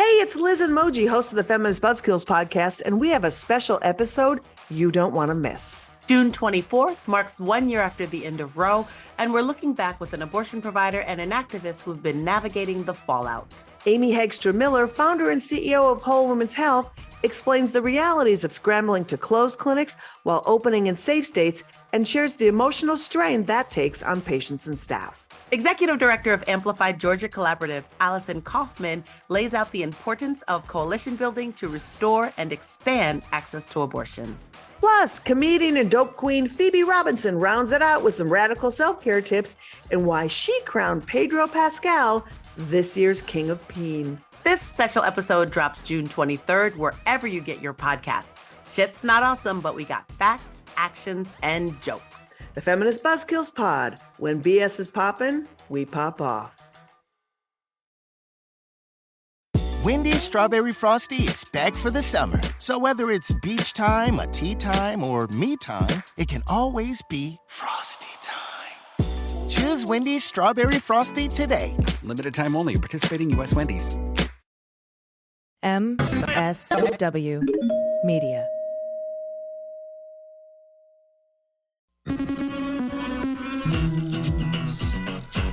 Hey, it's Liz and Moji, host of the Feminist Buzzkills podcast, and we have a special episode you don't want to miss. June 24th marks 1 year after the end of Roe, and we're looking back with an abortion provider and an activist who've been navigating the fallout. Amy Hagstrom-Miller, founder and CEO of Whole Women's Health, explains the realities of scrambling to close clinics while opening in safe states and shares the emotional strain that takes on patients and staff. Executive Director of Amplified Georgia Collaborative, Allison Kaufman, lays out the importance of coalition building to restore and expand access to abortion. Plus, comedian and dope queen Phoebe Robinson rounds it out with some radical self-care tips and why she crowned Pedro Pascal this year's King of Peen. This special episode drops June 23rd, wherever you get your podcasts. Shit's not awesome, but we got facts, actions, and jokes. The Feminist Buzzkills Pod. When BS is poppin', we pop off. Wendy's Strawberry Frosty is back for the summer. So whether it's beach time, a tea time, or me time, it can always be Frosty time. Choose Wendy's Strawberry Frosty today. Limited time only. Participating U.S. Wendy's. MSW Media.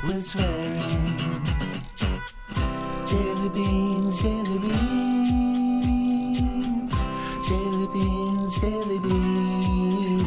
With swearing. Daily beans, daily beans. Daily beans, daily beans.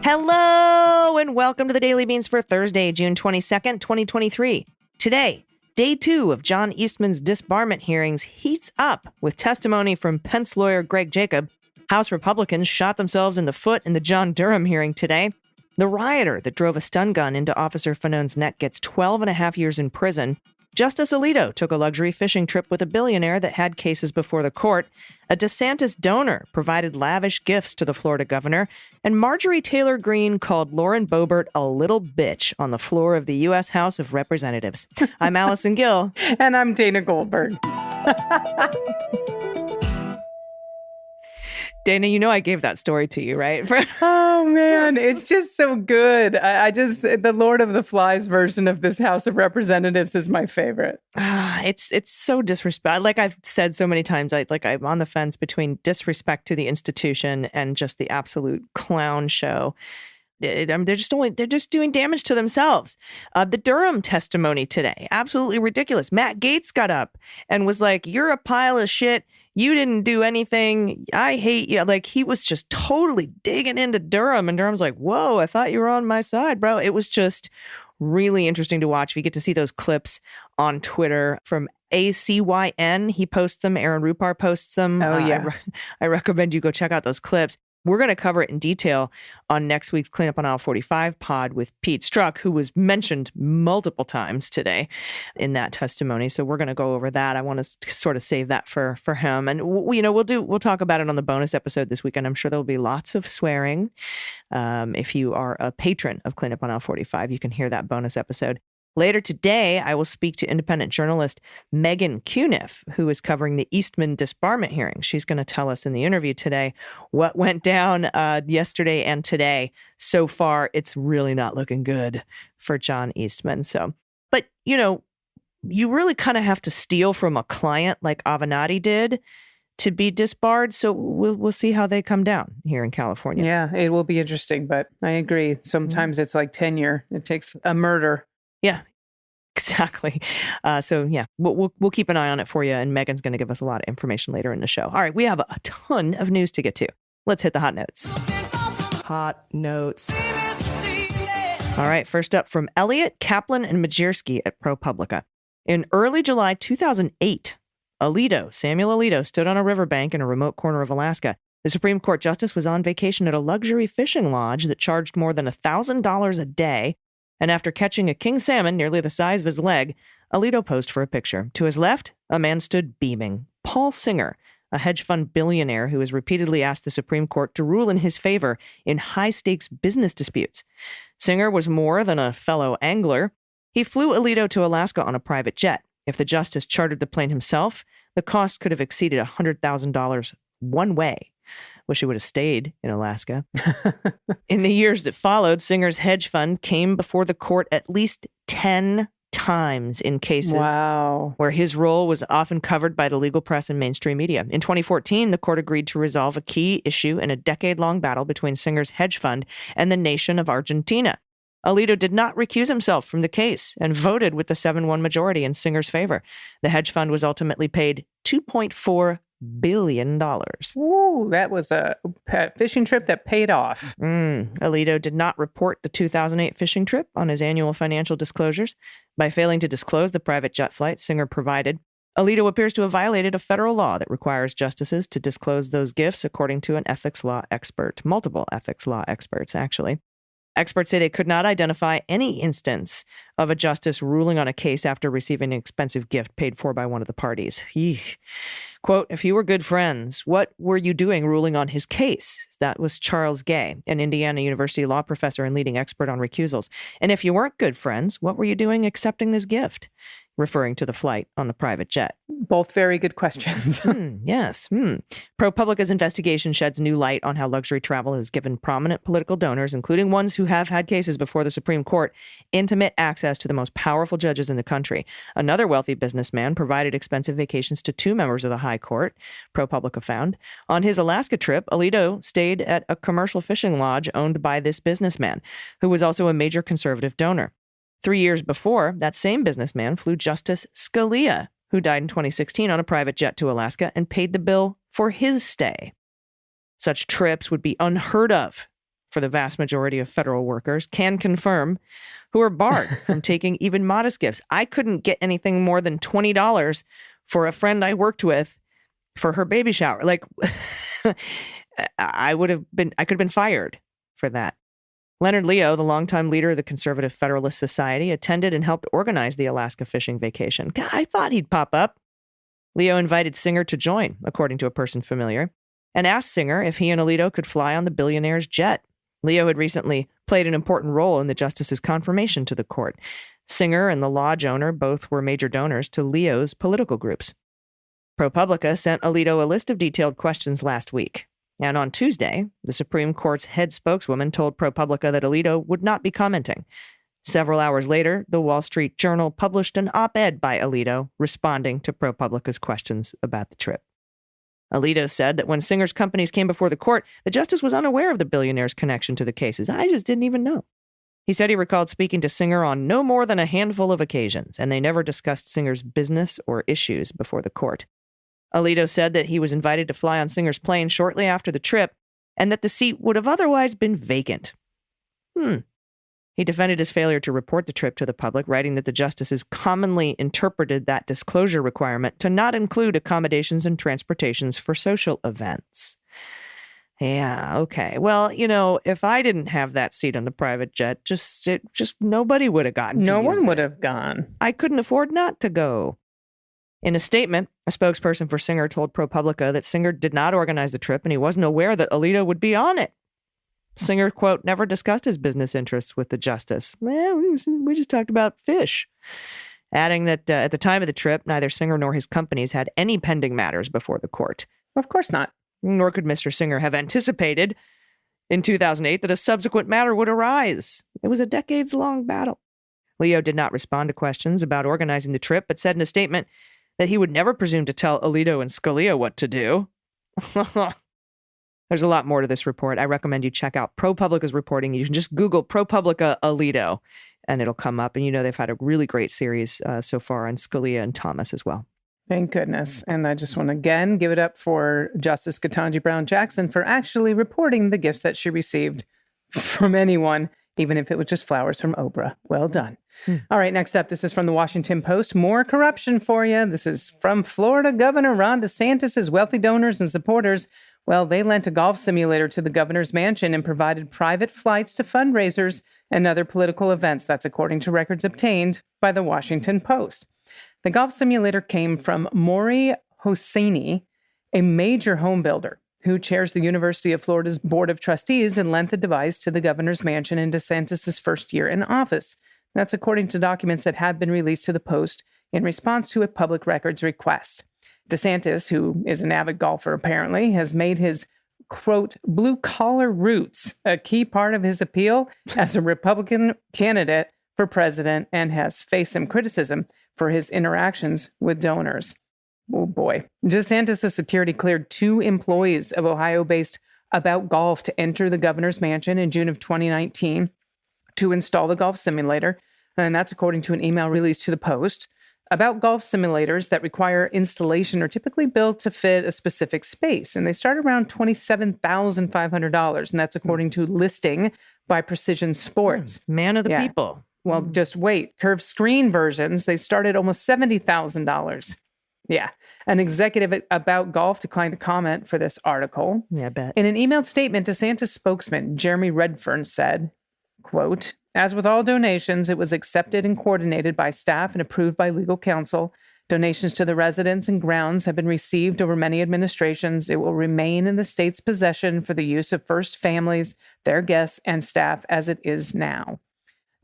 Hello and welcome to the Daily Beans for Thursday, June 22nd, 2023. Today, day 2 of John Eastman's disbarment hearings heats up with testimony from Pence lawyer Greg Jacob. House Republicans shot themselves in the foot in the John Durham hearing today. The rioter that drove a stun gun into Officer Fanone's neck gets 12 and a half years in prison. Justice Alito took a luxury fishing trip with a billionaire that had cases before the court. A Desantis donor provided lavish gifts to the Florida governor. And Marjorie Taylor Greene called Lauren Boebert a little bitch on the floor of the U.S. House of Representatives. I'm Allison Gill. And I'm Dana Goldberg. Dana, you know I gave that story to you, right? Oh, man, it's just so good. The Lord of the Flies version of this House of Representatives is my favorite. It's so disrespect. Like I've said so many times, I'm on the fence between disrespect to the institution and just the absolute clown show. They're just doing damage to themselves. The Durham testimony today, absolutely ridiculous. Matt Gaetz got up and was like, "You're a pile of shit. You didn't do anything. I hate you." Like, he was just totally digging into Durham. And Durham's like, "Whoa, I thought you were on my side, bro." It was just really interesting to watch. We get to see those clips on Twitter from ACYN. He posts them. Aaron Rupar posts them. Oh, yeah. I recommend you go check out those clips. We're going to cover it in detail on next week's Cleanup on Aisle 45 pod with Pete Strzok, who was mentioned multiple times today in that testimony. So we're going to go over that. I want to sort of save that for him. And we'll talk about it on the bonus episode this weekend. I'm sure there'll be lots of swearing. If you are a patron of Cleanup on Aisle 45, you can hear that bonus episode. Later today, I will speak to independent journalist Meghann Cuniff, who is covering the Eastman disbarment hearing. She's going to tell us in the interview today what went down yesterday and today. So far, it's really not looking good for John Eastman. But you really kind of have to steal from a client like Avenatti did to be disbarred. So we'll see how they come down here in California. Yeah, it will be interesting, but I agree. Sometimes it's like tenure. It takes a murder. Yeah, exactly. We'll keep an eye on it for you. And Megan's going to give us a lot of information later in the show. All right, we have a ton of news to get to. Let's hit the hot notes. Hot notes. All right, first up from Elliott, Kaplan, and Majerski at ProPublica. In early July 2008, Samuel Alito, stood on a riverbank in a remote corner of Alaska. The Supreme Court justice was on vacation at a luxury fishing lodge that charged more than $1,000 a day. And after catching a king salmon nearly the size of his leg, Alito posed for a picture. To his left, a man stood beaming. Paul Singer, a hedge fund billionaire who has repeatedly asked the Supreme Court to rule in his favor in high-stakes business disputes. Singer was more than a fellow angler. He flew Alito to Alaska on a private jet. If the justice chartered the plane himself, the cost could have exceeded $100,000 one way. Wish he would have stayed in Alaska. In the years that followed, Singer's hedge fund came before the court at least 10 times in cases Wow. where his role was often covered by the legal press and mainstream media. In 2014, the court agreed to resolve a key issue in a decade-long battle between Singer's hedge fund and the nation of Argentina. Alito did not recuse himself from the case and voted with the 7-1 majority in Singer's favor. The hedge fund was ultimately paid $2.4 billion. Ooh, that was a fishing trip that paid off. Alito did not report the 2008 fishing trip on his annual financial disclosures. By failing to disclose the private jet flight Singer provided, Alito appears to have violated a federal law that requires justices to disclose those gifts, according to an ethics law expert. Multiple ethics law experts, actually. Experts say they could not identify any instance of a justice ruling on a case after receiving an expensive gift paid for by one of the parties. Eek. Quote, if you were good friends, what were you doing ruling on his case? That was Charles Gay, an Indiana University law professor and leading expert on recusals. And if you weren't good friends, what were you doing accepting this gift? Referring to the flight on the private jet. Both very good questions. Yes. ProPublica's investigation sheds new light on how luxury travel has given prominent political donors, including ones who have had cases before the Supreme Court, intimate access to the most powerful judges in the country. Another wealthy businessman provided expensive vacations to 2 members of the High Court, ProPublica found. On his Alaska trip, Alito stayed at a commercial fishing lodge owned by this businessman, who was also a major conservative donor. 3 years before, that same businessman flew Justice Scalia, who died in 2016, on a private jet to Alaska and paid the bill for his stay. Such trips would be unheard of for the vast majority of federal workers, can confirm, who are barred from taking even modest gifts. I couldn't get anything more than $20 for a friend I worked with for her baby shower. Like, I could have been fired for that. Leonard Leo, the longtime leader of the Conservative Federalist Society, attended and helped organize the Alaska fishing vacation. God, I thought he'd pop up. Leo invited Singer to join, according to a person familiar, and asked Singer if he and Alito could fly on the billionaire's jet. Leo had recently played an important role in the justice's confirmation to the court. Singer and the lodge owner both were major donors to Leo's political groups. ProPublica sent Alito a list of detailed questions last week. And on Tuesday, the Supreme Court's head spokeswoman told ProPublica that Alito would not be commenting. Several hours later, the Wall Street Journal published an op-ed by Alito responding to ProPublica's questions about the trip. Alito said that when Singer's companies came before the court, the justice was unaware of the billionaire's connection to the cases. I just didn't even know. He said he recalled speaking to Singer on no more than a handful of occasions, and they never discussed Singer's business or issues before the court. Alito said that he was invited to fly on Singer's plane shortly after the trip, and that the seat would have otherwise been vacant. He defended his failure to report the trip to the public, writing that the justices commonly interpreted that disclosure requirement to not include accommodations and transportations for social events. Yeah, okay. Well, if I didn't have that seat on the private jet, just nobody would have gotten to No use one would it. have gone. I couldn't afford not to go. In a statement, a spokesperson for Singer told ProPublica that Singer did not organize the trip and he wasn't aware that Alito would be on it. Singer, quote, never discussed his business interests with the justice. We just talked about fish. Adding that at the time of the trip, neither Singer nor his companies had any pending matters before the court. Of course not. Nor could Mr. Singer have anticipated in 2008 that a subsequent matter would arise. It was a decades-long battle. Leo did not respond to questions about organizing the trip, but said in a statement that he would never presume to tell Alito and Scalia what to do. There's a lot more to this report. I recommend you check out ProPublica's reporting. You can just Google ProPublica Alito, and it'll come up. And they've had a really great series so far on Scalia and Thomas as well. Thank goodness. And I just want to again give it up for Justice Ketanji Brown Jackson for actually reporting the gifts that she received from anyone, even if it was just flowers from Oprah. Well done. All right, next up, this is from the Washington Post. More corruption for you. This is from Florida Governor Ron DeSantis' wealthy donors and supporters. Well, they lent a golf simulator to the governor's mansion and provided private flights to fundraisers and other political events. That's according to records obtained by the Washington Post. The golf simulator came from Maury Hosseini, a major home builder who chairs the University of Florida's Board of Trustees, and lent the device to the governor's mansion in DeSantis' first year in office. That's according to documents that have been released to the Post in response to a public records request. DeSantis, who is an avid golfer apparently, has made his, quote, blue-collar roots a key part of his appeal as a Republican candidate for president and has faced some criticism for his interactions with donors. Oh boy. DeSantis' security cleared 2 employees of Ohio-based About Golf to enter the governor's mansion in June of 2019 to install the golf simulator. And that's according to an email released to the Post. About Golf simulators that require installation are typically built to fit a specific space, and they start around $27,500, and that's according to listing by Precision Sports. Man of the people. Well, just wait. Curved screen versions, they start at almost $70,000. Yeah. An executive at About Golf declined to comment for this article. Yeah, I bet. In an emailed statement, DeSantis spokesman Jeremy Redfern said, quote, "As with all donations, it was accepted and coordinated by staff and approved by legal counsel. Donations to the residence and grounds have been received over many administrations. It will remain in the state's possession for the use of first families, their guests, and staff as it is now."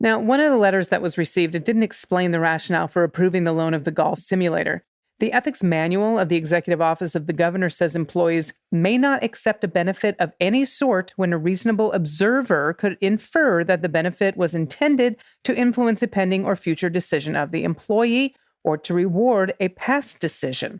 Now, one of the letters that was received, it didn't explain the rationale for approving the loan of the golf simulator. The ethics manual of the Executive Office of the Governor says employees may not accept a benefit of any sort when a reasonable observer could infer that the benefit was intended to influence a pending or future decision of the employee or to reward a past decision.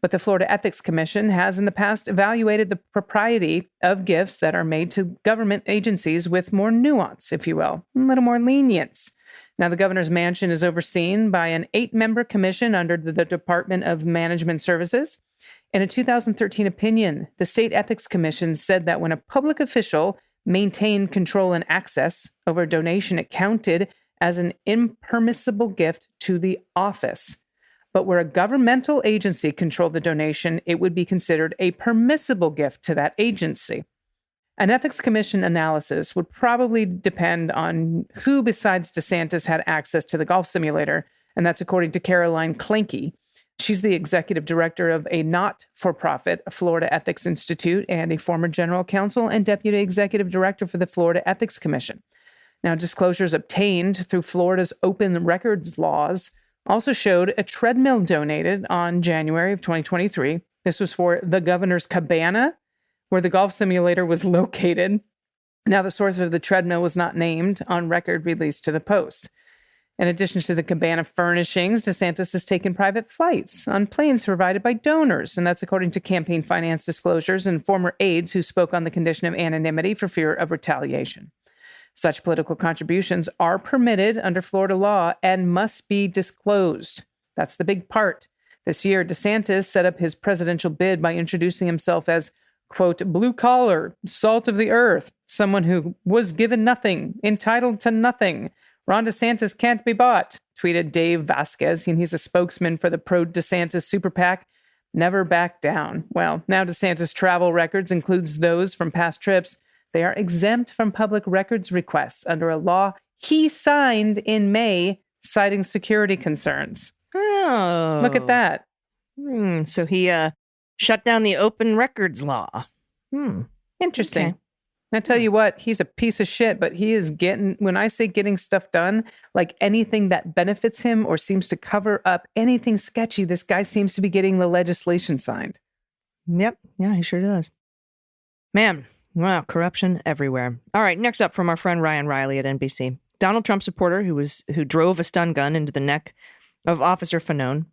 But the Florida Ethics Commission has in the past evaluated the propriety of gifts that are made to government agencies with more nuance, if you will, a little more lenience. Now, the governor's mansion is overseen by an 8-member commission under the Department of Management Services. In a 2013 opinion, the State Ethics Commission said that when a public official maintained control and access over a donation, it counted as an impermissible gift to the office. But where a governmental agency controlled the donation, it would be considered a permissible gift to that agency. An ethics commission analysis would probably depend on who besides DeSantis had access to the golf simulator, and that's according to Caroline Klenke. She's the executive director of a not-for-profit Florida Ethics Institute and a former general counsel and deputy executive director for the Florida Ethics Commission. Now, disclosures obtained through Florida's open records laws also showed a treadmill donated on January of 2023. This was for the governor's cabana, where the golf simulator was located. Now, the source of the treadmill was not named on record released to the Post. In addition to the cabana furnishings, DeSantis has taken private flights on planes provided by donors, and that's according to campaign finance disclosures and former aides who spoke on the condition of anonymity for fear of retaliation. Such political contributions are permitted under Florida law and must be disclosed. That's the big part. This year, DeSantis set up his presidential bid by introducing himself as, quote, blue collar, salt of the earth, someone who was given nothing, entitled to nothing. Ron DeSantis can't be bought, tweeted Dave Vasquez, and he's a spokesman for the pro-DeSantis super PAC. Never back down. Well, now DeSantis' travel records includes those from past trips. They are exempt from public records requests under a law he signed in May, citing security concerns. Oh. Look at that. So he shut down the open records law. Interesting. Okay. I tell you what, he's a piece of shit, but he is getting, when I say getting stuff done, like anything that benefits him or seems to cover up anything sketchy, this guy seems to be getting the legislation signed. Yep. Yeah, he sure does. Man, wow, corruption everywhere. All right, next up from our friend Ryan Riley at NBC. Donald Trump supporter who drove a stun gun into the neck of Officer Fanone,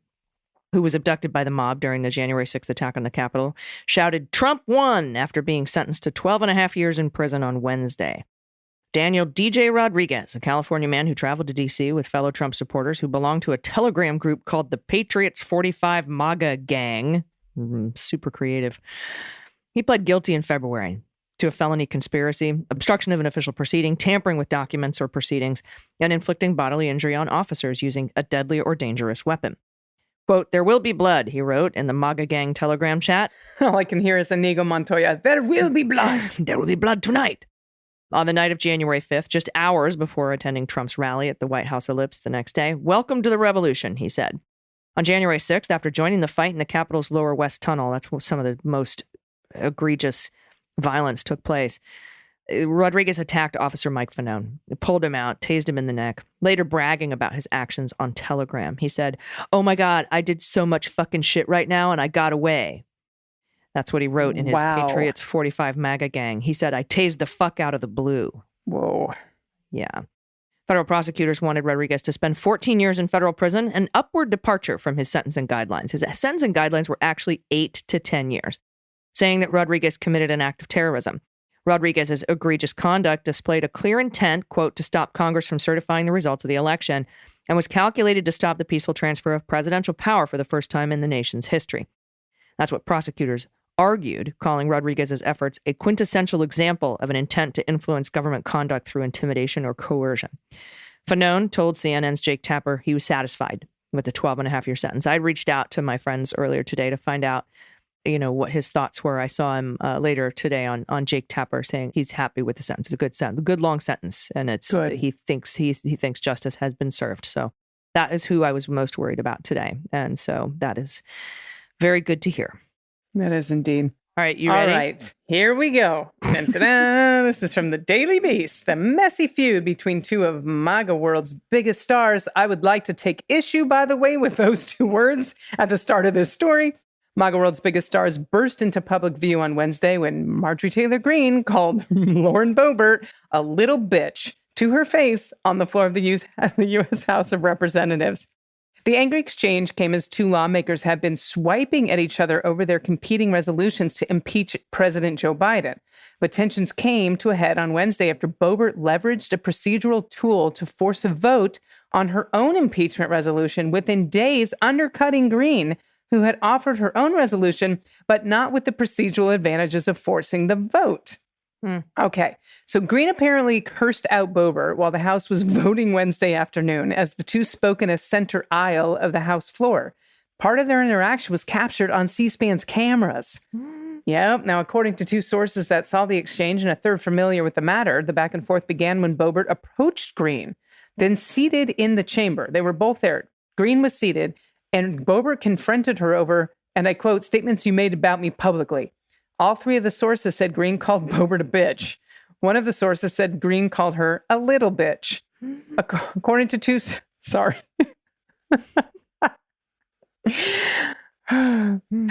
who was abducted by the mob during the January 6th attack on the Capitol, shouted, "Trump won," after being sentenced to 12 and a half years in prison on Wednesday. Daniel DJ Rodriguez, a California man who traveled to D.C. with fellow Trump supporters who belonged to a Telegram group called the Patriots 45 MAGA Gang. Super creative. He pled guilty in February to a felony conspiracy, obstruction of an official proceeding, tampering with documents or proceedings, and inflicting bodily injury on officers using a deadly or dangerous weapon. Quote, "There will be blood," he wrote in the MAGA Gang Telegram chat. All I can hear is Inigo Montoya. "There will be blood." "There will be blood tonight." On the night of January 5th, just hours before attending Trump's rally at the White House Ellipse the next day, "Welcome to the revolution," he said. On January 6th, after joining the fight in the Capitol's lower west tunnel, that's where some of the most egregious violence took place, Rodriguez attacked Officer Mike Fanone, pulled him out, tased him in the neck, later bragging about his actions on Telegram. He said, "Oh my God, I did so much fucking shit right now and I got away." That's what he wrote in his Patriots 45 MAGA Gang. He said, "I tased the fuck out of the blue." Whoa. Yeah. Federal prosecutors wanted Rodriguez to spend 14 years in federal prison, an upward departure from his sentencing guidelines. His sentencing guidelines were actually 8 to 10 years, saying that Rodriguez committed an act of terrorism. Rodriguez's egregious conduct displayed a clear intent, quote, to stop Congress from certifying the results of the election, and was calculated to stop the peaceful transfer of presidential power for the first time in the nation's history. That's what prosecutors argued, calling Rodriguez's efforts a quintessential example of an intent to influence government conduct through intimidation or coercion. Fanone told CNN's Jake Tapper he was satisfied with the 12-and-a-half-year sentence. I reached out to my friends earlier today to find out, what his thoughts were. I saw him later today on Jake Tapper saying he's happy with the sentence. It's a good sentence, a good long sentence, and it's good. He thinks justice has been served. So that is who I was most worried about today, and so that is very good to hear. That is indeed. All right, you ready? All right, here we go. Dun-dun-dun. This is from the Daily Beast. The messy feud between two of MAGA world's biggest stars. I would like to take issue, by the way, with those two words at the start of this story. MAGA world's biggest stars burst into public view on Wednesday when Marjorie Taylor Greene called Lauren Boebert a little bitch to her face on the floor of the U.S. House of Representatives. The angry exchange came as two lawmakers have been swiping at each other over their competing resolutions to impeach President Joe Biden. But tensions came to a head on Wednesday after Boebert leveraged a procedural tool to force a vote on her own impeachment resolution within days, undercutting Greene, who had offered her own resolution, but not with the procedural advantages of forcing the vote. Okay, so Greene apparently cursed out Boebert while the House was voting Wednesday afternoon as the two spoke in a center aisle of the House floor. Part of their interaction was captured on C-SPAN's cameras. Yep. Now, according to two sources that saw the exchange and a third familiar with the matter, the back and forth began when Boebert approached Greene, then seated in the chamber. They were both there. Greene was seated, and Boebert confronted her over, and I quote, statements you made about me publicly. All three of the sources said Greene called Boebert a bitch. One of the sources said Greene called her a little bitch. According to two... Sorry.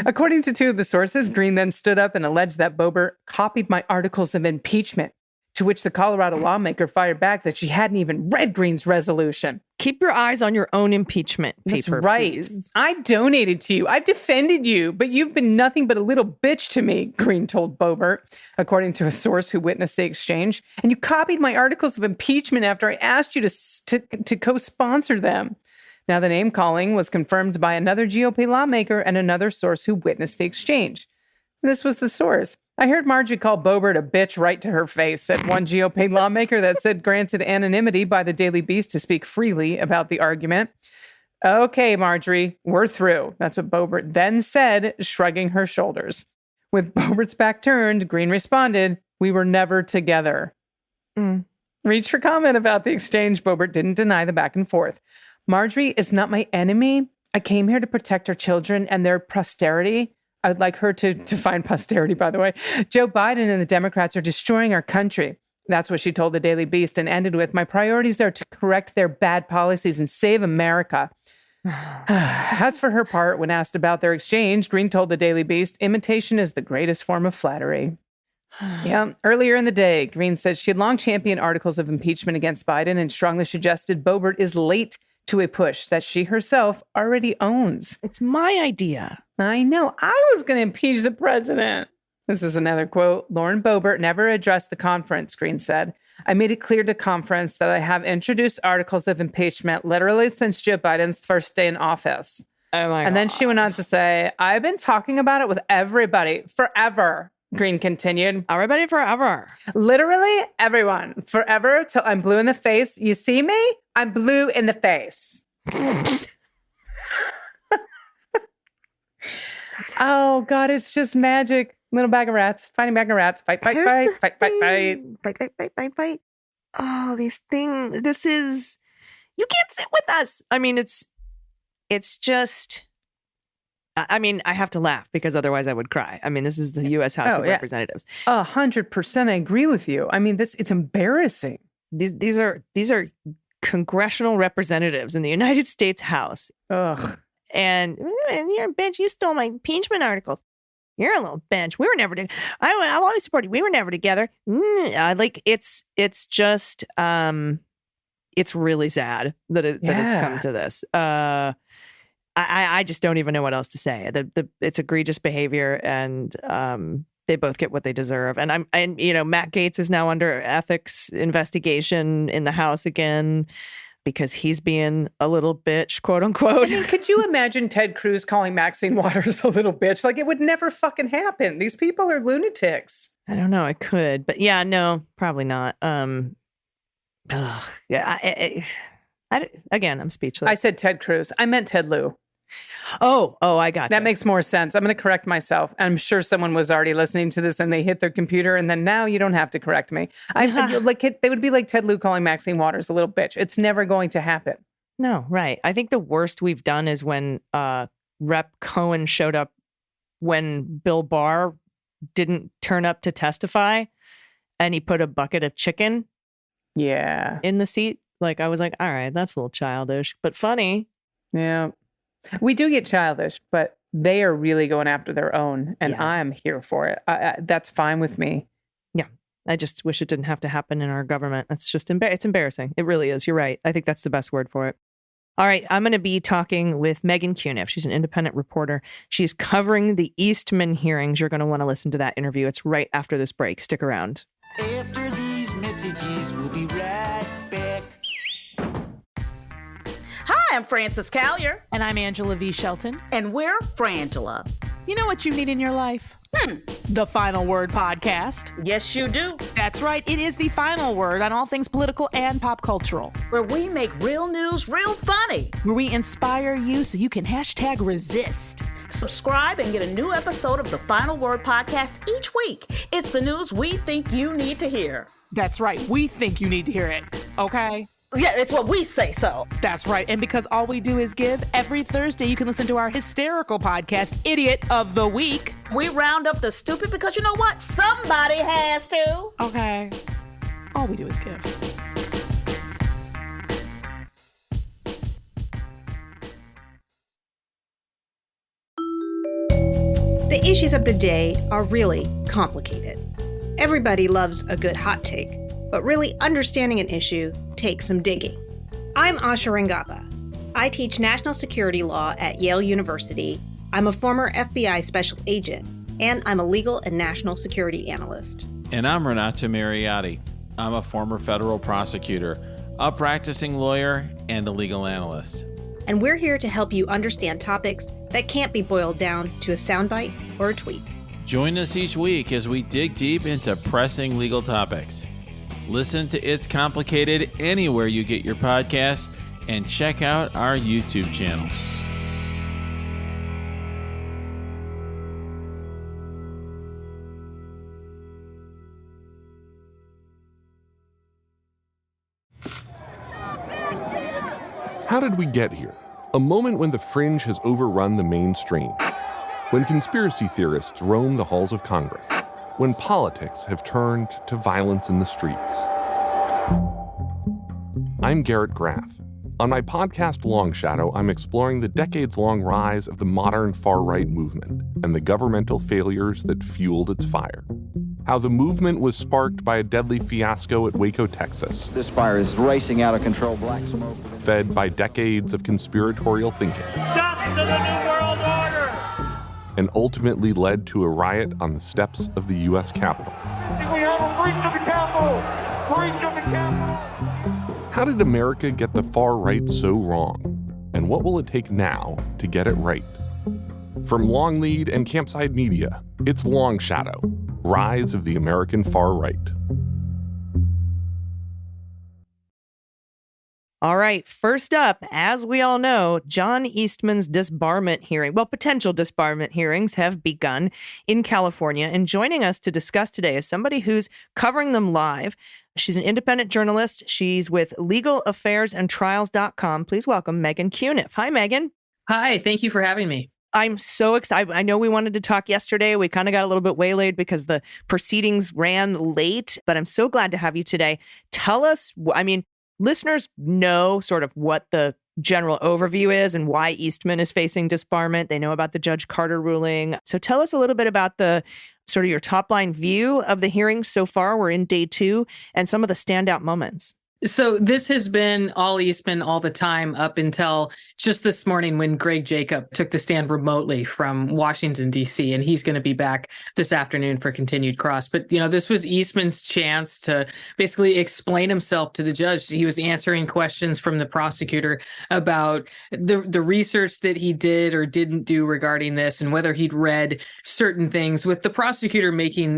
According to two of the sources, Greene then stood up and alleged that Boebert copied my articles of impeachment, to which the Colorado lawmaker fired back that she hadn't even read Greene's resolution. Keep your eyes on your own impeachment paper. That's right. Please. I donated to you. I've defended you, but you've been nothing but a little bitch to me, Greene told Boebert, according to a source who witnessed the exchange. And you copied my articles of impeachment after I asked you to co-sponsor them. Now, the name calling was confirmed by another GOP lawmaker and another source who witnessed the exchange. This was the source. I heard Marjorie call Boebert a bitch right to her face, said one GOP lawmaker that said granted anonymity by the Daily Beast to speak freely about the argument. Okay, Marjorie, we're through. That's what Boebert then said, shrugging her shoulders. With Boebert's back turned, Greene responded, we were never together. Reached for comment about the exchange. Boebert didn't deny the back and forth. Marjorie is not my enemy. I came here to protect our children and their posterity. I would like her to find posterity, by the way. Joe Biden and the Democrats are destroying our country. That's what she told the Daily Beast and ended with, my priorities are to correct their bad policies and save America. As for her part, when asked about their exchange, Greene told the Daily Beast, imitation is the greatest form of flattery. Yeah. Earlier in the day, Greene said she had long championed articles of impeachment against Biden and strongly suggested Boebert is late to a push that she herself already owns. It's my idea. I know. I was going to impeach the president. This is another quote. Lauren Boebert never addressed the conference, Greene said. I made it clear to conference that I have introduced articles of impeachment literally since Joe Biden's first day in office. Oh my God. And then she went on to say, I've been talking about it with everybody forever. Greene continued. Everybody forever. Literally everyone. Forever till I'm blue in the face. You see me? I'm blue in the face. Oh, God, it's just magic. Little bag of rats. Fighting bag of rats. Fight, fight, fight. Fight, fight, fight. Fight, fight, fight, fight, fight. Oh, these things. This is... You can't sit with us. I mean, it's just... I mean, I have to laugh because otherwise I would cry. I mean, this is the U.S. House of Representatives. 100%. I agree with you. I mean, it's embarrassing. These are congressional representatives in the United States House. Ugh. And you're a bitch. You stole my impeachment articles. You're a little bitch. We were never together. I've always supported you. We were never together. Like it's just it's really sad that it's come to this. I just don't even know what else to say. It's egregious behavior, and they both get what they deserve. And Matt Gaetz is now under ethics investigation in the House again because he's being a little bitch, quote unquote. I mean, could you imagine Ted Cruz calling Maxine Waters a little bitch? Like, it would never fucking happen. These people are lunatics. I don't know. I could, but yeah, no, probably not. Again, I'm speechless. I said Ted Cruz. I meant Ted Lieu. Oh, I got you. That makes more sense. I'm going to correct myself. I'm sure someone was already listening to this and they hit their computer, and then now you don't have to correct me. They would be like Ted Lieu calling Maxine Waters a little bitch. It's never going to happen. No, right. I think the worst we've done is when Rep. Cohen showed up when Bill Barr didn't turn up to testify, and he put a bucket of chicken in the seat. Like, I was like, all right, that's a little childish, but funny. Yeah. We do get childish, but they are really going after their own, and I'm here for it. That's fine with me. Yeah. I just wish it didn't have to happen in our government. It's just it's embarrassing. It really is. You're right. I think that's the best word for it. All right. I'm going to be talking with Meghann Cuniff. She's an independent reporter. She's covering the Eastman hearings. You're going to want to listen to that interview. It's right after this break. Stick around. After these messages, we'll be right back. Hi, I'm Frances Callier. And I'm Angela V. Shelton. And we're Frangela. You know what you need in your life? The Final Word podcast. Yes, you do. That's right. It is the final word on all things political and pop cultural. Where we make real news real funny. Where we inspire you so you can #resist. Subscribe and get a new episode of the Final Word podcast each week. It's the news we think you need to hear. That's right. We think you need to hear it. Okay? Yeah, it's what we say so. That's right. And because all we do is give, every Thursday you can listen to our hysterical podcast, Idiot of the Week. We round up the stupid because you know what? Somebody has to. Okay. All we do is give. The issues of the day are really complicated. Everybody loves a good hot take, but really understanding an issue takes some digging. I'm Asha Rangappa. I teach national security law at Yale University. I'm a former FBI special agent, and I'm a legal and national security analyst. And I'm Renato Mariotti. I'm a former federal prosecutor, a practicing lawyer, and a legal analyst. And we're here to help you understand topics that can't be boiled down to a soundbite or a tweet. Join us each week as we dig deep into pressing legal topics. Listen to It's Complicated anywhere you get your podcasts, and check out our YouTube channel. How did we get here? A moment when the fringe has overrun the mainstream. When conspiracy theorists roam the halls of Congress. When politics have turned to violence in the streets. I'm Garrett Graff. On my podcast Long Shadow, I'm exploring the decades-long rise of the modern far-right movement and the governmental failures that fueled its fire. How the movement was sparked by a deadly fiasco at Waco, Texas. This fire is racing out of control, black smoke. Fed by decades of conspiratorial thinking. Stop to the New World Order! And ultimately led to a riot on the steps of the U.S. Capitol. We have a breach of the Capitol! Breach of the Capitol! How did America get the far right so wrong? And what will it take now to get it right? From Longlead and Campside Media, it's Long Shadow, Rise of the American Far Right. All right, first up, as we all know, John Eastman's disbarment hearing, potential disbarment hearings have begun in California. And joining us to discuss today is somebody who's covering them live. She's an independent journalist. She's with legalaffairsandtrials.com. Please welcome Meghann Cuniff. Hi, Meghann. Hi, thank you for having me. I'm so excited. I know we wanted to talk yesterday. We kind of got a little bit waylaid because the proceedings ran late, but I'm so glad to have you today. Tell us, listeners know sort of what the general overview is and why Eastman is facing disbarment. They know about the Judge Carter ruling. So tell us a little bit about the sort of your top line view of the hearing so far. We're in day 2 and some of the standout moments. So this has been all Eastman all the time up until just this morning when Greg Jacob took the stand remotely from Washington, D.C., and he's going to be back this afternoon for continued cross. But, this was Eastman's chance to basically explain himself to the judge. He was answering questions from the prosecutor about the research that he did or didn't do regarding this and whether he'd read certain things, with the prosecutor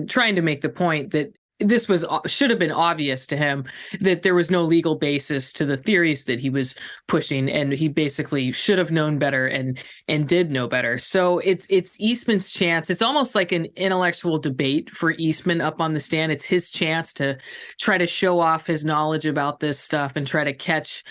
trying to make the point that this should have been obvious to him that there was no legal basis to the theories that he was pushing, and he basically should have known better and did know better. So it's Eastman's chance. It's almost like an intellectual debate for Eastman up on the stand. It's his chance to try to show off his knowledge about this stuff and try to catch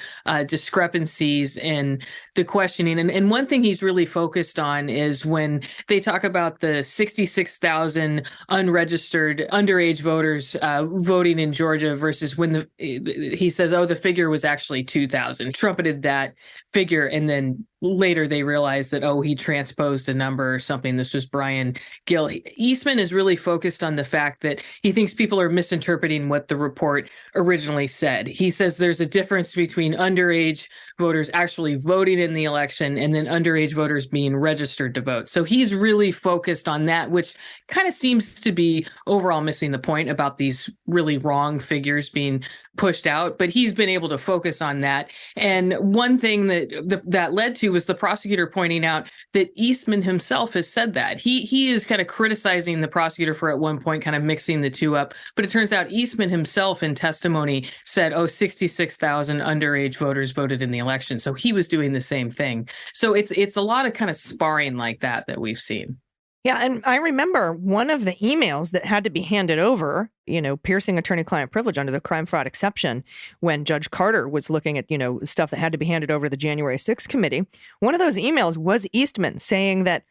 discrepancies in the questioning. And one thing he's really focused on is when they talk about the 66,000 unregistered underage voters voting in Georgia versus when he says, the figure was actually 2,000, trumpeted that figure. And then later they realized that, he transposed a number or something. This was Brian Gill. Eastman is really focused on the fact that he thinks people are misinterpreting what the report originally said. He says there's a difference between underage voters actually voting in the election and then underage voters being registered to vote. So he's really focused on that, which kind of seems to be overall missing the point about these really wrong figures being pushed out. But he's been able to focus on that. And one thing that led to was the prosecutor pointing out that Eastman himself has said that. He is kind of criticizing the prosecutor for at one point kind of mixing the two up. But it turns out Eastman himself in testimony said, 66,000 underage voters voted in the election. So he was doing the same thing. So it's a lot of kind of sparring like that we've seen. Yeah, and I remember one of the emails that had to be handed over, piercing attorney-client privilege under the crime fraud exception, when Judge Carter was looking at, stuff that had to be handed over to the January 6th committee. One of those emails was Eastman saying that,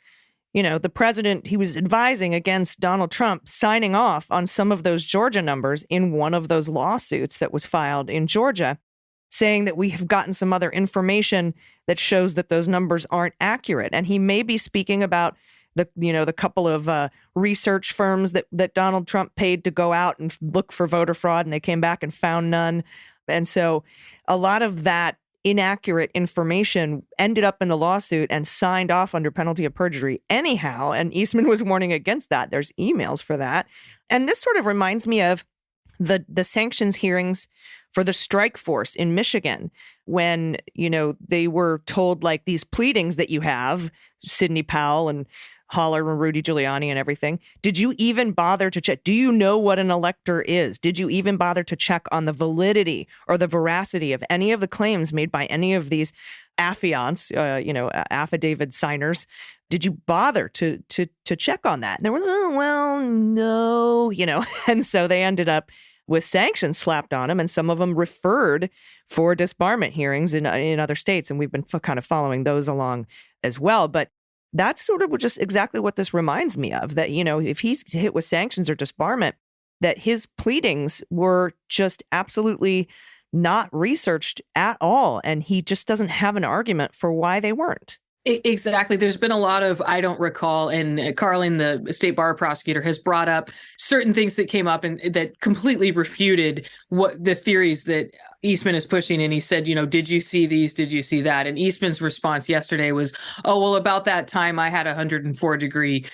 the president, he was advising against Donald Trump signing off on some of those Georgia numbers in one of those lawsuits that was filed in Georgia, saying that we have gotten some other information that shows that those numbers aren't accurate. And he may be speaking about the couple of research firms that Donald Trump paid to go out and look for voter fraud, and they came back and found none. And so a lot of that inaccurate information ended up in the lawsuit and signed off under penalty of perjury anyhow. And Eastman was warning against that. There's emails for that. And this sort of reminds me of the sanctions hearings for the strike force in Michigan, when, they were told, like, these pleadings that you have, Sidney Powell and Holler and Rudy Giuliani and everything. Did you even bother to check? Do you know what an elector is? Did you even bother to check on the validity or the veracity of any of the claims made by any of these affiants, affidavit signers? Did you bother to check on that? And they were, no, and so they ended up with sanctions slapped on them, and some of them referred for disbarment hearings in other states, and we've been kind of following those along as well. But that's sort of just exactly what this reminds me of, that, if he's hit with sanctions or disbarment, that his pleadings were just absolutely not researched at all, and he just doesn't have an argument for why they weren't. Exactly. There's been a lot of, I don't recall, and Carlin, the state bar prosecutor, has brought up certain things that came up and that completely refuted what the theories that Eastman is pushing. And he said, did you see these? Did you see that? And Eastman's response yesterday was, about that time I had 104-degree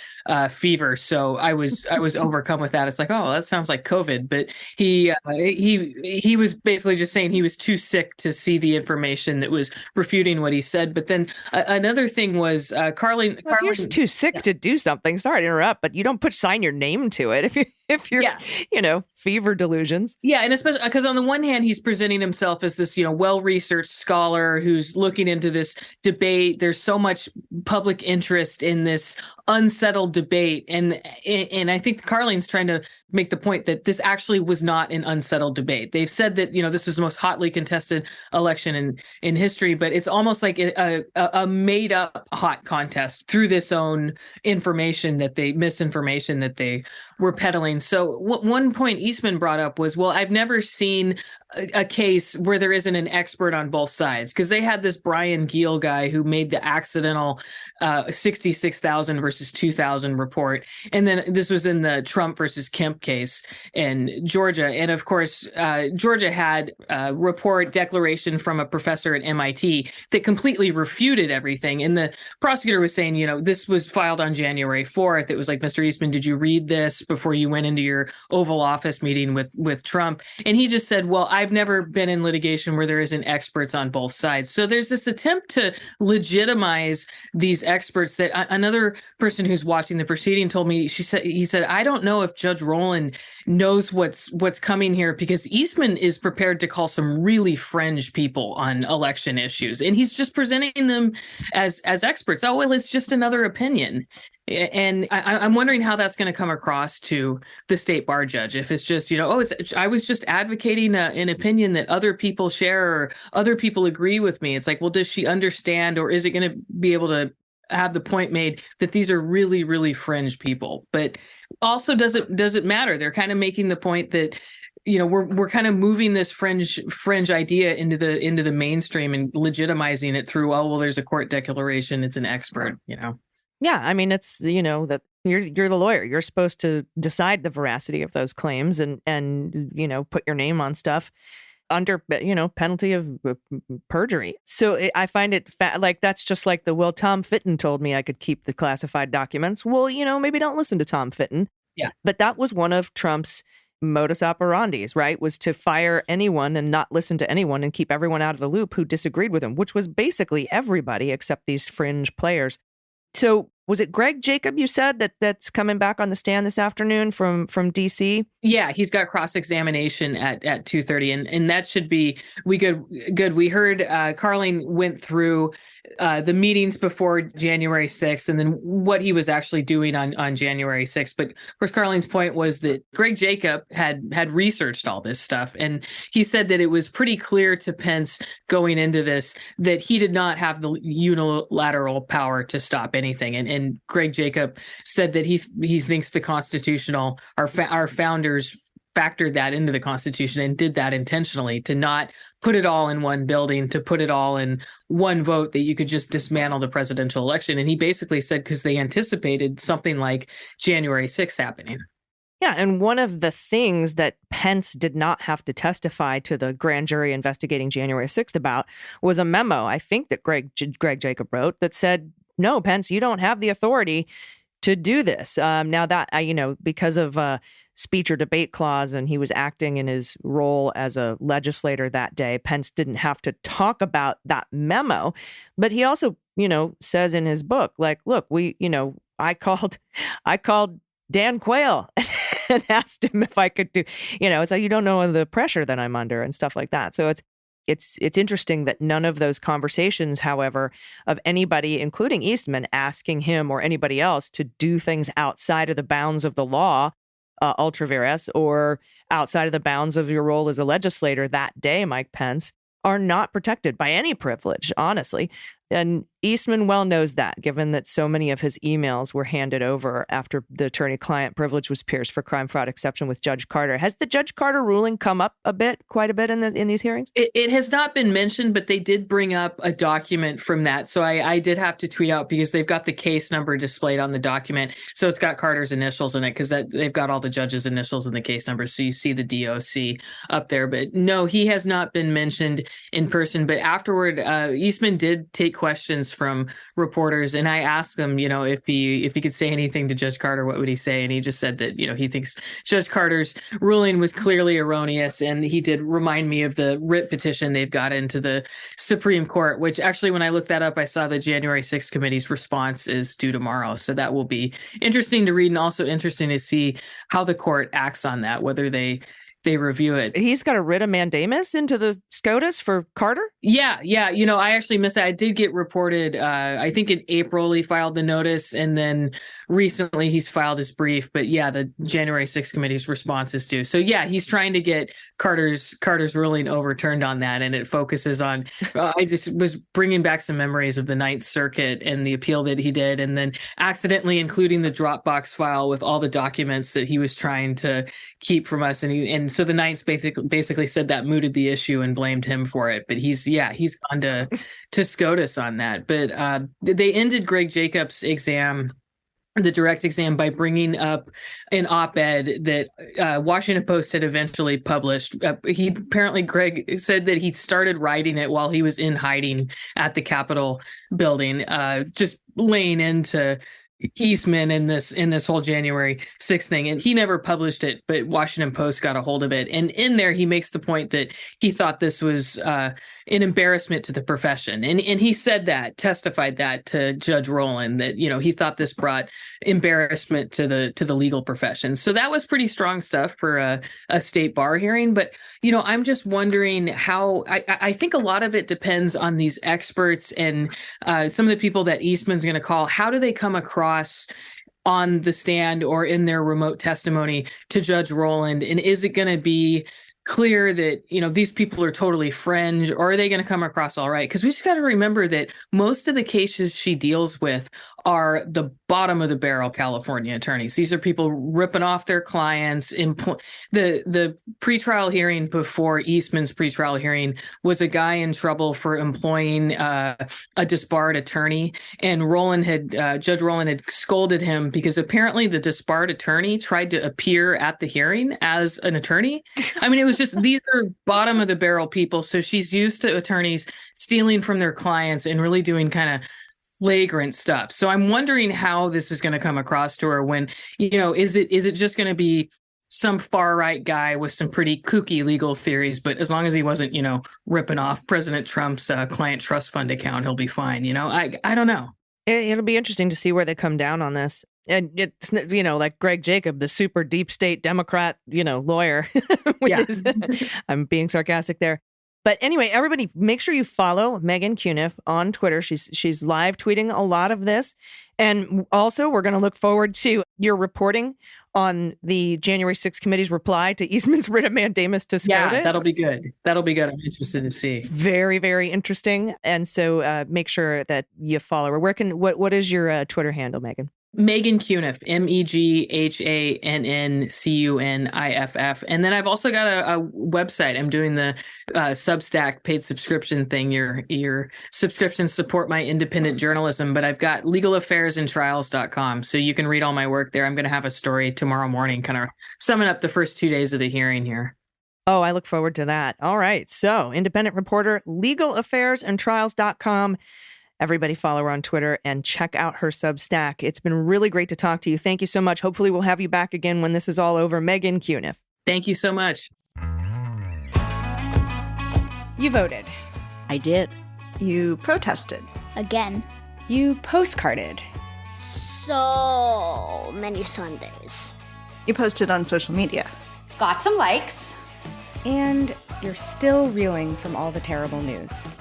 fever. So I was overcome with that. It's like, that sounds like COVID. But he was basically just saying he was too sick to see the information that was refuting what he said. But then another thing was Carlin. Well, if you're too sick to do something, sorry to interrupt, but you don't sign your name to it if you're fever delusions. Yeah, and especially because on the one hand, he's presenting himself as this, well-researched scholar who's looking into this debate. There's so much public interest in this unsettled debate. And I think Carlin's trying to make the point that this actually was not an unsettled debate. They've said that, this was the most hotly contested election in history, but it's almost like a made up hot contest through this own misinformation that they were peddling. So one point Eastman brought up was, I've never seen a case where there isn't an expert on both sides, because they had this Brian Gill guy who made the accidental 66,000 versus versus 2000 report. And then this was in the Trump versus Kemp case in Georgia. And of course, Georgia had a report declaration from a professor at MIT that completely refuted everything. And the prosecutor was saying, this was filed on January 4th. It was like, Mr. Eastman, did you read this before you went into your Oval Office meeting with Trump? And he just said, well, I've never been in litigation where there isn't experts on both sides. So there's this attempt to legitimize these experts that another person who's watching the proceeding told me, he said, I don't know if Judge Rowland knows what's coming here, because Eastman is prepared to call some really fringe people on election issues. And he's just presenting them as experts. Oh, well, it's just another opinion. And I'm wondering how that's going to come across to the state bar judge. If it's just, I was just advocating an opinion that other people share or other people agree with me. It's like, well, does she understand, or is it going to be able to have the point made that these are really, really fringe people? But also, does it matter? They're kind of making the point that, we're kind of moving this fringe idea into the mainstream and legitimizing it through, oh, well, there's a court declaration, it's an expert, Yeah, I mean, it's, that you're the lawyer. You're supposed to decide the veracity of those claims and put your name on stuff under, penalty of perjury. So I find it like that's just like Tom Fitton told me I could keep the classified documents. Well, maybe don't listen to Tom Fitton. Yeah. But that was one of Trump's modus operandis, right? Was to fire anyone and not listen to anyone and keep everyone out of the loop who disagreed with him, which was basically everybody except these fringe players. So was it Greg Jacob, you said, that's coming back on the stand this afternoon from D.C.? Yeah, he's got cross-examination at 2:30, and that should be good. We heard Carling went through the meetings before January 6th and then what he was actually doing on January 6th. But of course, Carling's point was that Greg Jacob had researched all this stuff, and he said that it was pretty clear to Pence going into this that he did not have the unilateral power to stop anything. And Greg Jacob said that he thinks the constitutional, our founders factored that into the Constitution and did that intentionally, to not put it all in one building, to put it all in one vote, that you could just dismantle the presidential election. And he basically said because they anticipated something like January 6th happening. Yeah, and one of the things that Pence did not have to testify to the grand jury investigating January 6th about was a memo, I think, that Greg Jacob wrote that said, no, Pence, you don't have the authority to do this. Now that, because of speech or debate clause, and he was acting in his role as a legislator that day, Pence didn't have to talk about that memo. But he also, says in his book, like, look, I called Dan Quayle and asked him if I could do, so you don't know the pressure that I'm under and stuff like that. So it's interesting that none of those conversations, however, of anybody, including Eastman, asking him or anybody else to do things outside of the bounds of the law, ultra vires, or outside of the bounds of your role as a legislator that day, Mike Pence, are not protected by any privilege, honestly. And Eastman well knows that, given that so many of his emails were handed over after the attorney-client privilege was pierced for crime fraud exception with Judge Carter. Has the Judge Carter ruling come up quite a bit in these hearings? It has not been mentioned, but they did bring up a document from that. So I did have to tweet out, because they've got the case number displayed on the document. So it's got Carter's initials in it, because they've got all the judges' initials in the case number. So you see the DOC up there. But no, he has not been mentioned in person. But afterward, Eastman did take questions from reporters, and I asked him, if he could say anything to Judge Carter, what would he say? And he just said that, he thinks Judge Carter's ruling was clearly erroneous. And he did remind me of the writ petition they've got into the Supreme Court, which actually, when I looked that up, I saw the January 6th committee's response is due tomorrow. So that will be interesting to read, and also interesting to see how the court acts on that, whether they review it. He's got a writ of mandamus into the SCOTUS for Carter? Yeah. I actually missed that. I did get reported, I think in April he filed the notice, and then recently he's filed his brief. But yeah, the January 6th committee's response is due. So yeah, he's trying to get Carter's ruling overturned on that. And it focuses on, I just was bringing back some memories of the Ninth Circuit and the appeal that he did, and then accidentally including the Dropbox file with all the documents that he was trying to keep from us. And so the Ninth basically said that mooted the issue and blamed him for it. But he's gone to SCOTUS on that. But they ended Greg Jacobs' exam the direct exam by bringing up an op-ed that Washington Post had eventually published. Greg said that he started writing it while he was in hiding at the Capitol building, just laying into Eastman in this whole January 6th thing. And he never published it, but Washington Post got a hold of it. And in there, he makes the point that he thought this was an embarrassment to the profession. And he testified that to Judge Rowland, that, he thought this brought embarrassment to the legal profession. So that was pretty strong stuff for a state bar hearing. But, I'm just wondering how, I think a lot of it depends on these experts and some of the people that Eastman's going to call. How do they come across on the stand or in their remote testimony to Judge Rowland? And is it going to be clear that, these people are totally fringe, or are they going to come across all right? Because we just got to remember that most of the cases she deals with are the bottom of the barrel California attorneys. These are people ripping off their clients. The pretrial hearing before Eastman's pretrial hearing was a guy in trouble for employing a disbarred attorney, and Judge Rowland had scolded him because apparently the disbarred attorney tried to appear at the hearing as an attorney. I mean, it was just, these are bottom of the barrel people. So she's used to attorneys stealing from their clients and really doing kind of flagrant stuff. So I'm wondering how this is going to come across to her when, is it just going to be some far right guy with some pretty kooky legal theories, but as long as he wasn't, ripping off President Trump's client trust fund account, he'll be fine. I don't know. It'll be interesting to see where they come down on this. And it's, like Greg Jacob, the super deep state Democrat, lawyer. I'm being sarcastic there. But anyway, everybody, make sure you follow Meghann Cuniff on Twitter. She's live tweeting a lot of this. And also, we're going to look forward to your reporting on the January 6th committee's reply to Eastman's writ of mandamus to SCOTUS. Yeah, that'll be good. I'm interested to see. Very, very interesting. And so make sure that you follow her. What is your Twitter handle, Meghann? Meghann Cuniff, MEGHANNCUNIFF. And then I've also got a website. I'm doing the Substack paid subscription thing. Your subscriptions support my independent journalism, but I've got legalaffairsandtrials.com. So you can read all my work there. I'm going to have a story tomorrow morning, kind of summing up the first 2 days of the hearing here. Oh, I look forward to that. All right. So independent reporter, legalaffairsandtrials.com. Everybody follow her on Twitter and check out her Substack. It's been really great to talk to you. Thank you so much. Hopefully we'll have you back again when this is all over. Meghann Cuniff. Thank you so much. You voted. I did. You protested. Again. You postcarded. So many Sundays. You posted on social media. Got some likes. And you're still reeling from all the terrible news.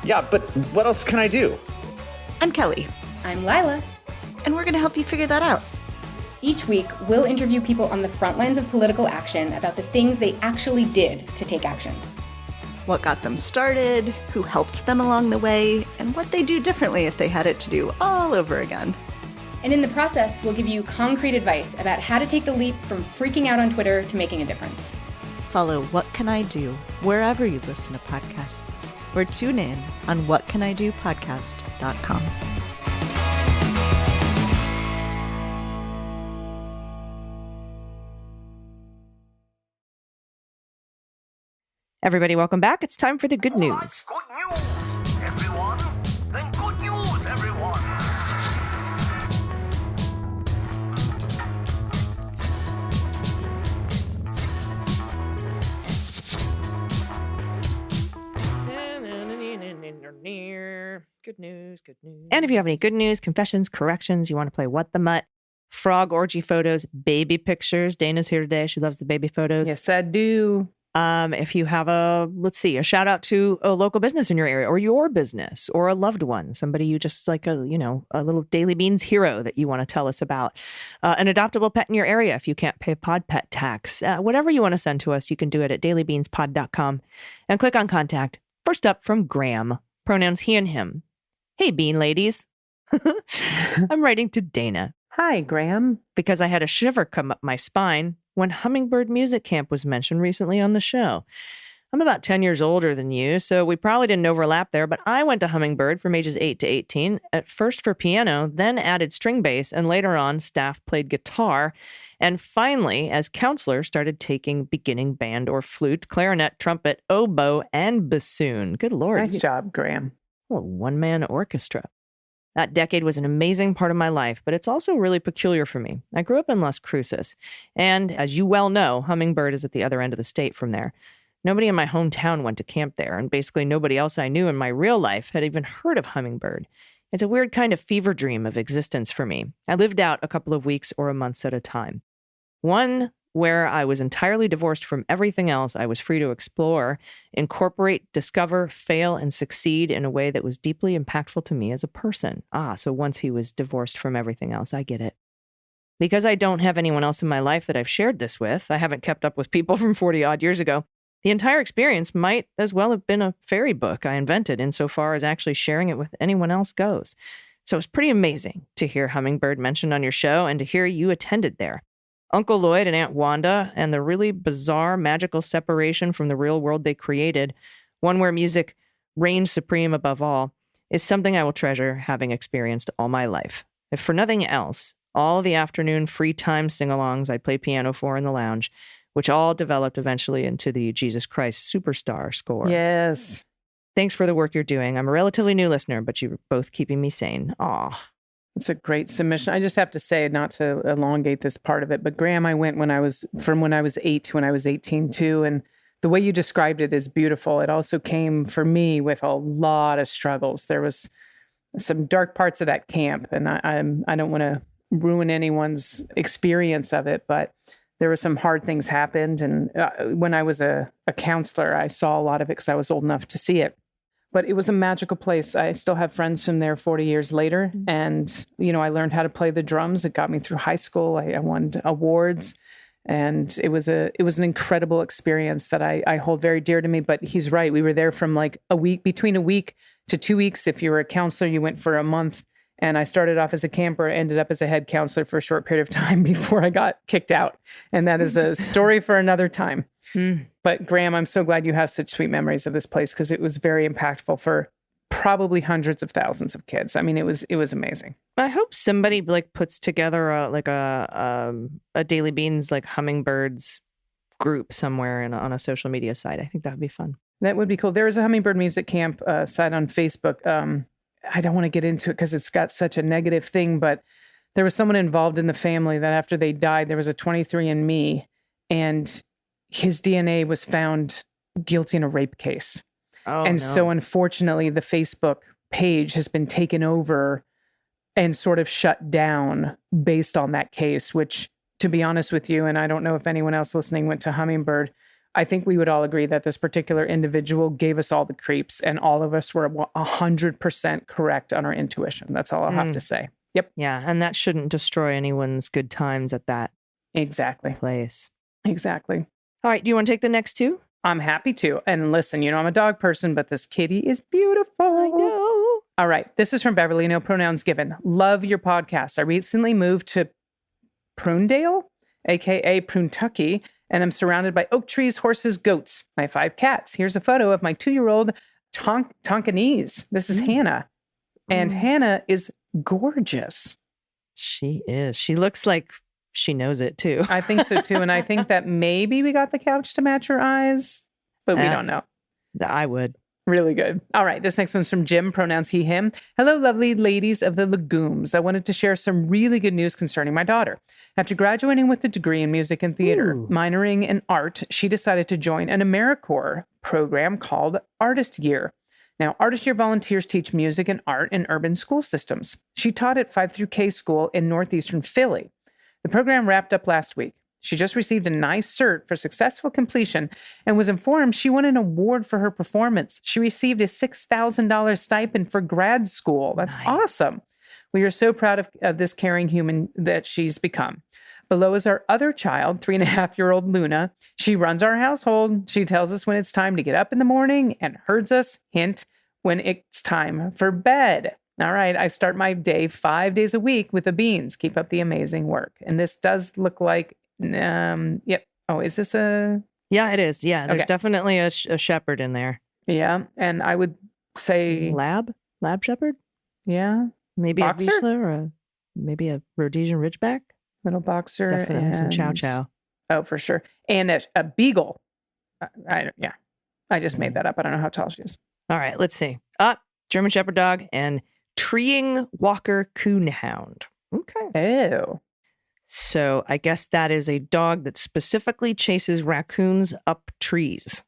Yeah, but what else can I do? I'm Kelly. I'm Lila. And we're going to help you figure that out. Each week, we'll interview people on the front lines of political action about the things they actually did to take action. What got them started, who helped them along the way, and what they do differently if they had it to do all over again. And in the process, we'll give you concrete advice about how to take the leap from freaking out on Twitter to making a difference. Follow What Can I Do wherever you listen to podcasts, or tune in on whatcanidopodcast.com. Everybody, welcome back. It's time for the good news. Good news, everyone. Then good news, everyone. Good news, good news. And if you have any good news, confessions, corrections, you want to play What the Mutt, frog orgy photos, baby pictures. Dana's here today. She loves the baby photos. Yes, I do. If you have a shout out to a local business in your area, or your business, or a loved one, somebody you just like a little Daily Beans hero that you want to tell us about, an adoptable pet in your area if you can't pay pod pet tax, whatever you want to send to us, you can do it at dailybeanspod.com and click on contact. First up from Graham, pronouns he and him. Hey, bean ladies. I'm writing to Dana. Hi, Graham. Because I had a shiver come up my spine when Hummingbird Music Camp was mentioned recently on the show. I'm about 10 years older than you, so we probably didn't overlap there, but I went to Hummingbird from ages 8 to 18, at first for piano, then added string bass, and later on, staff played guitar. And finally, as counselor, started taking beginning band or flute, clarinet, trumpet, oboe, and bassoon. Good Lord. Nice job, Graham. A one-man orchestra. That decade was an amazing part of my life, but it's also really peculiar for me. I grew up in Las Cruces, and as you well know, Hummingbird is at the other end of the state from there. Nobody in my hometown went to camp there, and basically nobody else I knew in my real life had even heard of Hummingbird. It's a weird kind of fever dream of existence for me. I lived out a couple of weeks or a month at a time. One where I was entirely divorced from everything else I was free to explore, incorporate, discover, fail, and succeed in a way that was deeply impactful to me as a person. So once he was divorced from everything else, I get it. Because I don't have anyone else in my life that I've shared this with, I haven't kept up with people from 40-odd years ago, the entire experience might as well have been a fairy book I invented insofar as actually sharing it with anyone else goes. So it's pretty amazing to hear Hummingbird mentioned on your show and to hear you attended there. Uncle Lloyd and Aunt Wanda and the really bizarre magical separation from the real world they created, one where music reigned supreme above all, is something I will treasure having experienced all my life. If for nothing else, all the afternoon free time sing-alongs I'd play piano for in the lounge, which all developed eventually into the Jesus Christ Superstar score. Yes. Thanks for the work you're doing. I'm a relatively new listener, but you're both keeping me sane. Aw. It's a great submission. I just have to say, not to elongate this part of it, but Graham, I went when I was 8 to when I was 18 too. And the way you described it is beautiful. It also came for me with a lot of struggles. There was some dark parts of that camp, and I don't want to ruin anyone's experience of it, but there were some hard things happened. And when I was a counselor, I saw a lot of it because I was old enough to see it. But it was a magical place. I still have friends from there 40 years later. And, I learned how to play the drums. It got me through high school. I won awards. And it was an incredible experience that I hold very dear to me. But he's right. We were there from between a week to 2 weeks. If you were a counselor, you went for a month. And I started off as a camper, ended up as a head counselor for a short period of time before I got kicked out. And that is a story for another time. But Graham, I'm so glad you have such sweet memories of this place because it was very impactful for probably hundreds of thousands of kids. I mean, it was amazing. I hope somebody puts together a Daily Beans Hummingbirds group somewhere on a social media site. I think that would be fun. That would be cool. There is a Hummingbird Music Camp site on Facebook. I don't want to get into it because it's got such a negative thing, but there was someone involved in the family that after they died, there was a 23andMe, and his DNA was found guilty in a rape case. So unfortunately, the Facebook page has been taken over and sort of shut down based on that case, which, to be honest with you, and I don't know if anyone else listening went to Hummingbird, I think we would all agree that this particular individual gave us all the creeps, and all of us were 100% correct on our intuition. That's all I'll have to say. Yep. Yeah, and that shouldn't destroy anyone's good times at that place. Exactly. All right, do you want to take the next two? I'm happy to. And listen, I'm a dog person, but this kitty is beautiful. I know. All right, this is from Beverly, no pronouns given. Love your podcast. I recently moved to Prunedale, a.k.a. Pruntucky, and I'm surrounded by oak trees, horses, goats. I have 5 cats. Here's a photo of my 2-year-old Tonkinese. This is Hannah. And Hannah is gorgeous. She is. She looks like she knows it, too. I think so, too. And I think that maybe we got the couch to match her eyes, but we don't know. I would. Really good. All right. This next one's from Jim, pronouns he, him. Hello, lovely ladies of the legumes. I wanted to share some really good news concerning my daughter. After graduating with a degree in music and theater, minoring in art, she decided to join an AmeriCorps program called Artist Year. Now, Artist Year volunteers teach music and art in urban school systems. She taught at 5 through K school in northeastern Philly. The program wrapped up last week. She just received a nice cert for successful completion and was informed she won an award for her performance. She received a $6,000 stipend for grad school. That's awesome. We are so proud of this caring human that she's become. Below is our other child, 3.5-year-old Luna. She runs our household. She tells us when it's time to get up in the morning and herds us, hint, when it's time for bed. All right, I start my day 5 days a week with the beans. Keep up the amazing work. And this does look like, yep. Oh, is this a... Yeah, it is. Yeah, there's Okay. definitely a shepherd in there. Yeah, and I would say lab shepherd. Yeah, maybe boxer? a Vizsla or maybe a Rhodesian Ridgeback. Little boxer. Definitely some chow and- chow. Oh, for sure. And a beagle. I just made that up. I don't know how tall she is. All right, let's see. German Shepherd dog and treeing Walker Coonhound. Okay. Ew. So I guess that is a dog that specifically chases raccoons up trees.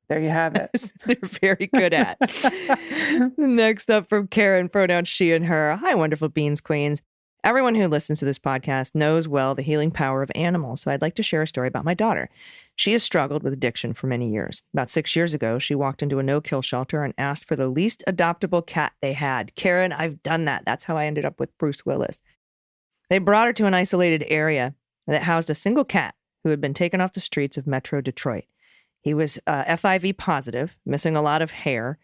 There you have it. They're very good at. Next up from Karen, pronouns she and her. Hi, wonderful beans queens. Everyone who listens to this podcast knows well the healing power of animals, so I'd like to share a story about my daughter. She has struggled with addiction for many years. About 6 years ago, she walked into a no-kill shelter and asked for the least adoptable cat they had. Karen, I've done that. That's how I ended up with Bruce Willis. They brought her to an isolated area that housed a single cat who had been taken off the streets of Metro Detroit. He was FIV positive, missing a lot of hair,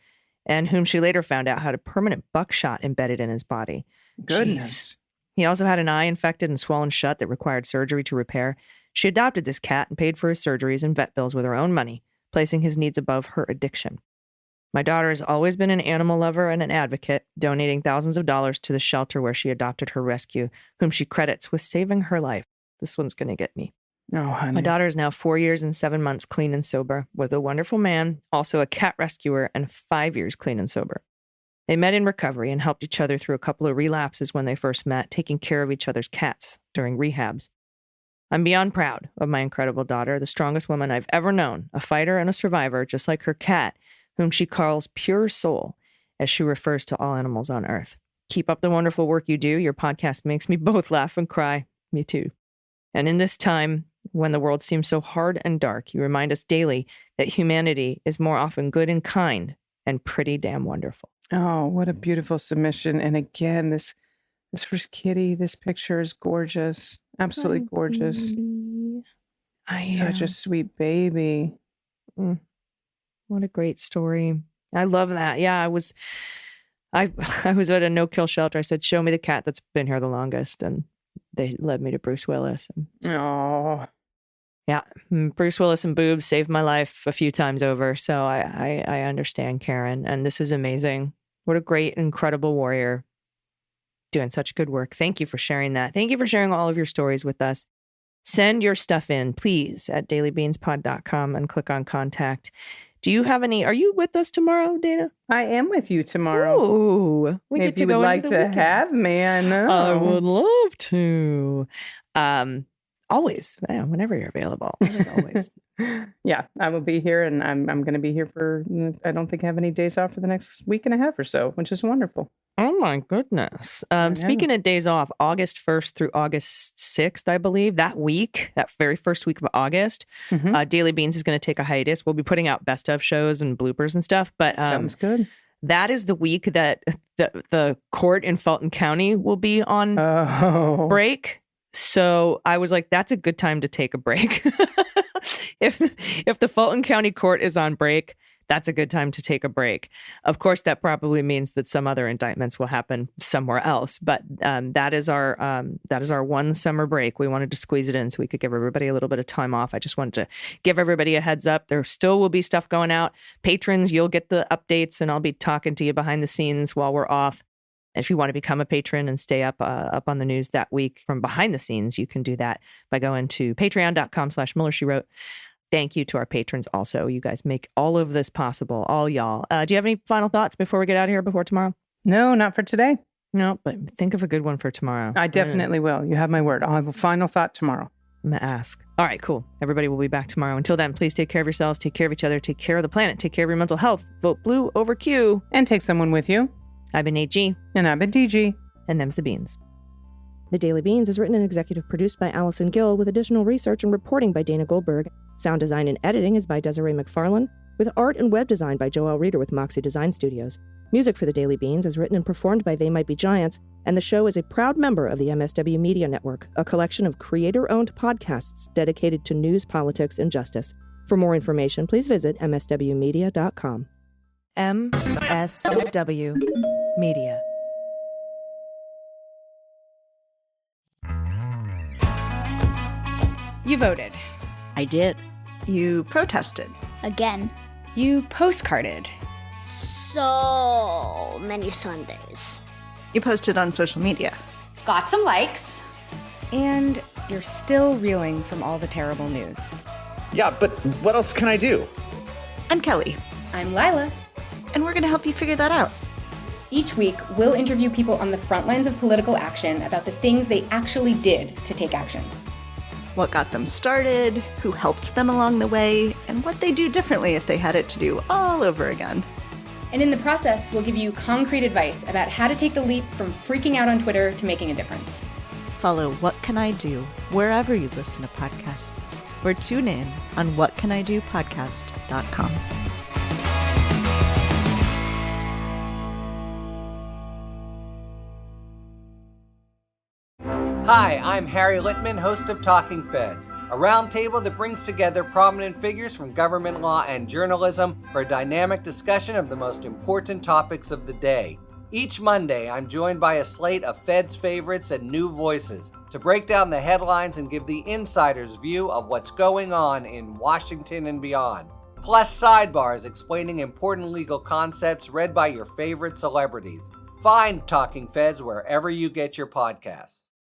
and whom she later found out had a permanent buckshot embedded in his body. Goodness. Jeez. He also had an eye infected and swollen shut that required surgery to repair. She adopted this cat and paid for his surgeries and vet bills with her own money, placing his needs above her addiction. My daughter has always been an animal lover and an advocate, donating thousands of dollars to the shelter where she adopted her rescue, whom she credits with saving her life. This one's going to get me. Oh, honey. My daughter is now 4 years and 7 months clean and sober, with a wonderful man, also a cat rescuer, and 5 years clean and sober. They met in recovery and helped each other through a couple of relapses when they first met, taking care of each other's cats during rehabs. I'm beyond proud of my incredible daughter, the strongest woman I've ever known, a fighter and a survivor, just like her cat, whom she calls Pure Soul, as she refers to all animals on Earth. Keep up the wonderful work you do. Your podcast makes me both laugh and cry. Me too. And in this time, when the world seems so hard and dark, you remind us daily that humanity is more often good and kind and pretty damn wonderful. Oh, what a beautiful submission. And again, this first kitty, this picture is gorgeous. Absolutely gorgeous. Such a sweet baby. What a great story. I love that. Yeah, I was at a no-kill shelter. I said, show me the cat that's been here the longest. And they led me to Bruce Willis. Oh. Yeah, Bruce Willis and boobs saved my life a few times over. So I understand, Karen. And this is amazing. What a great, incredible warrior doing such good work. Thank you for sharing that. Thank you for sharing all of your stories with us. Send your stuff in, please, at dailybeanspod.com and click on contact. Do you have any? Are you with us tomorrow, Dana? I am with you tomorrow. Ooh, we if get to you go would into like the to weekend. have me, I know. I would love to. Always, whenever you're available. As always. Yeah, I will be here, and I'm going to be here for. I don't think I have any days off for the next week and a half or so, which is wonderful. Oh my goodness. Speaking of days off, August 1st through August 6th, I believe, that week, that very first week of August, Daily Beans is going to take a hiatus. We'll be putting out best of shows and bloopers and stuff. But Sounds good. That is the week that the court in Fulton County will be on break. So I was like, that's a good time to take a break. If the Fulton County court is on break, that's a good time to take a break. Of course, that probably means that some other indictments will happen somewhere else. But that is our one summer break. We wanted to squeeze it in so we could give everybody a little bit of time off. I just wanted to give everybody a heads up. There still will be stuff going out. Patrons, you'll get the updates, and I'll be talking to you behind the scenes while we're off. If you want to become a patron and stay up on the news that week from behind the scenes, you can do that by going to patreon.com/MillerSheWrote. Thank you to our patrons also. You guys make all of this possible, all y'all. Do you have any final thoughts before we get out of here before tomorrow? No, not for today. No, but think of a good one for tomorrow. I definitely will. You have my word. I'll have a final thought tomorrow. I'm going to ask. All right, cool. Everybody will be back tomorrow. Until then, please take care of yourselves, take care of each other, take care of the planet, take care of your mental health. Vote blue over Q. And take someone with you. I've been AG. And I've been DG. And them's the beans. The Daily Beans is written and executive produced by Allison Gill, with additional research and reporting by Dana Goldberg. Sound design and editing is by Desiree McFarlane, with art and web design by Joelle Reeder with Moxie Design Studios. Music for The Daily Beans is written and performed by They Might Be Giants, and the show is a proud member of the MSW Media Network, a collection of creator-owned podcasts dedicated to news, politics, and justice. For more information, please visit mswmedia.com. MSW Media. You voted. I did. You protested. Again. You postcarded. So many Sundays. You posted on social media. Got some likes. And you're still reeling from all the terrible news. Yeah, but what else can I do? I'm Kelly. I'm Lila. And we're going to help you figure that out. Each week, we'll interview people on the front lines of political action about the things they actually did to take action. What got them started, who helped them along the way, and what they do differently if they had it to do all over again. And in the process, we'll give you concrete advice about how to take the leap from freaking out on Twitter to making a difference. Follow What Can I Do wherever you listen to podcasts, or tune in on whatcanidopodcast.com. Hi, I'm Harry Littman, host of Talking Feds, a roundtable that brings together prominent figures from government law and journalism for a dynamic discussion of the most important topics of the day. Each Monday, I'm joined by a slate of Feds favorites and new voices to break down the headlines and give the insider's view of what's going on in Washington and beyond. Plus sidebars explaining important legal concepts read by your favorite celebrities. Find Talking Feds wherever you get your podcasts.